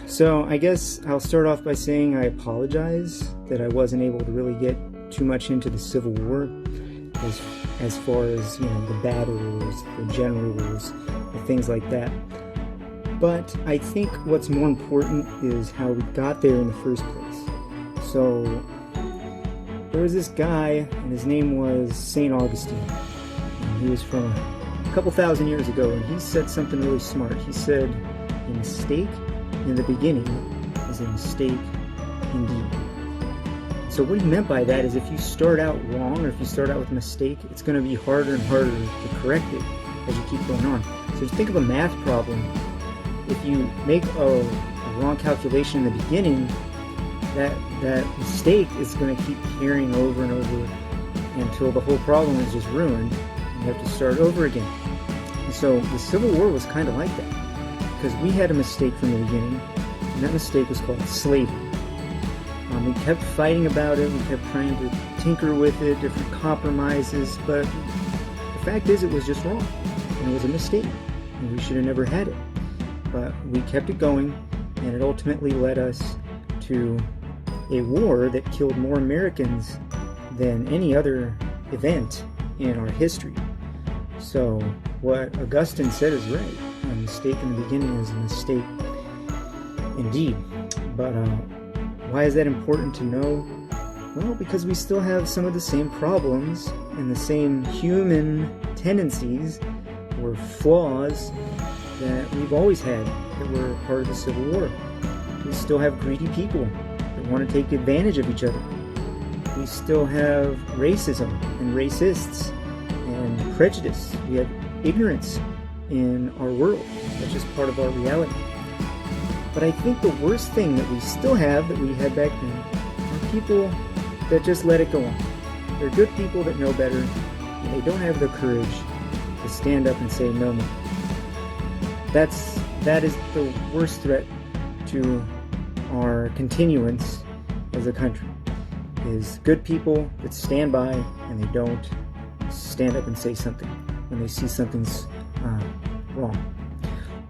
So I guess I'll start off by saying I apologize that I wasn't able to really get too much into the Civil War as, as far as, the battles, the generals, and things like that. But I think what's more important is how we got there in the first place. So there was this guy, and his name was St. Augustine. And he was from a couple thousand years ago, and he said something really smart. He said, a mistake in the beginning is a mistake indeed. So what he meant by that is if you start out wrong, or if you start out with a mistake, it's going to be harder and harder to correct it as you keep going on. So just think of a math problem. If you make a wrong calculation in the beginning, that mistake is going to keep carrying over and over until the whole problem is just ruined and you have to start over again. And so the Civil War was kind of like that, because we had a mistake from the beginning, and that mistake was called slavery. We kept fighting about it, we kept trying to tinker with it, different compromises, but the fact is it was just wrong, and it was a mistake, and we should have never had it. But we kept it going, and it ultimately led us to a war that killed more Americans than any other event in our history. So what Augustine said is right. A mistake in the beginning is a mistake indeed. But why is that important to know? Well, because we still have some of the same problems and the same human tendencies or flaws that we've always had that were part of the Civil War. We still have greedy people that want to take advantage of each other. We still have racism and racists and prejudice. We have ignorance in our world. That's just part of our reality. But I think the worst thing that we still have, that we had back then, are people that just let it go on. They're good people that know better, and they don't have the courage to stand up and say no more. That is the worst threat to our continuance as a country, is good people that stand by and they don't stand up and say something when they see something's wrong,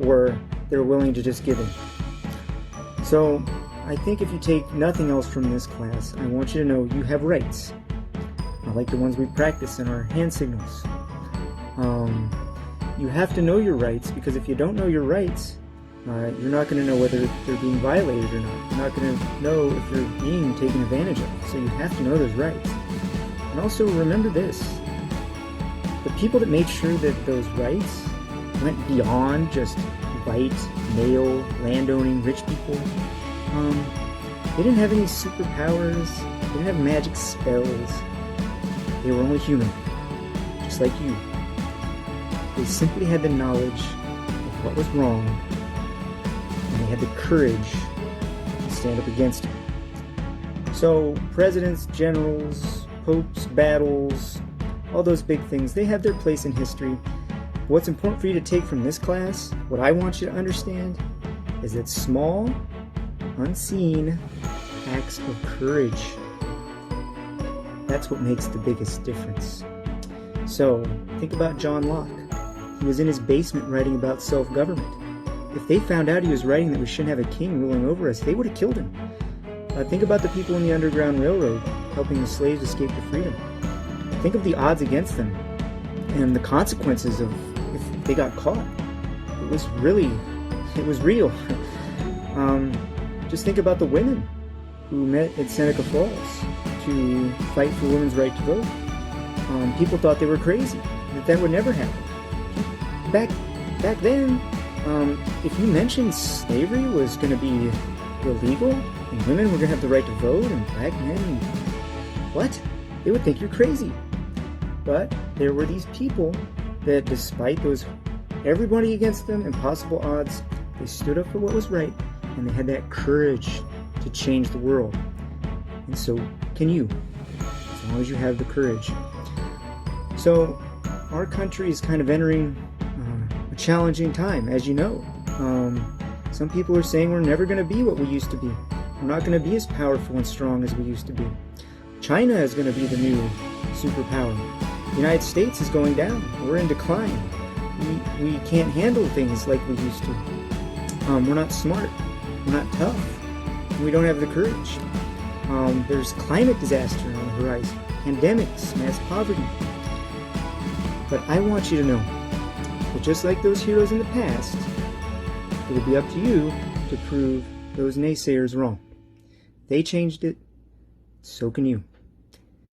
or they're willing to just give in. So I think if you take nothing else from this class, I want you to know you have rights, like the ones we practice in our hand signals. You have to know your rights, because if you don't know your rights, you're not going to know whether they're being violated or not. You're not going to know if you're being taken advantage of. So you have to know those rights. And also remember this. The people that made sure that those rights went beyond just white, male, landowning, rich people, they didn't have any superpowers. They didn't have magic spells. They were only human, just like you. They simply had the knowledge of what was wrong, and they had the courage to stand up against it. So presidents, generals, popes, battles, all those big things, they have their place in history. What's important for you to take from this class, what I want you to understand, is that small, unseen acts of courage, that's what makes the biggest difference. So think about John Locke. He was in his basement writing about self-government. If they found out he was writing that we shouldn't have a king ruling over us, they would have killed him. Think about the people in the Underground Railroad helping the slaves escape to freedom. Think of the odds against them and the consequences of if they got caught. It was real. Just think about the women who met at Seneca Falls to fight for women's right to vote. People thought they were crazy, that would never happen. Back then, if you mentioned slavery was going to be illegal and women were going to have the right to vote and black men, what? They would think you're crazy. But there were these people that, despite those everybody against them, impossible odds, they stood up for what was right, and they had that courage to change the world. And so can you, as long as you have the courage. So our country is kind of entering a challenging time, as you know. Some people are saying we're never going to be what we used to be. We're not going to be as powerful and strong as we used to be. China is going to be the new superpower. The United States is going down. We're in decline. We can't handle things like we used to. We're not smart. We're not tough. We don't have the courage. There's climate disaster on the horizon, pandemics, mass poverty. But I want you to know that just like those heroes in the past, it will be up to you to prove those naysayers wrong. They changed it, so can you.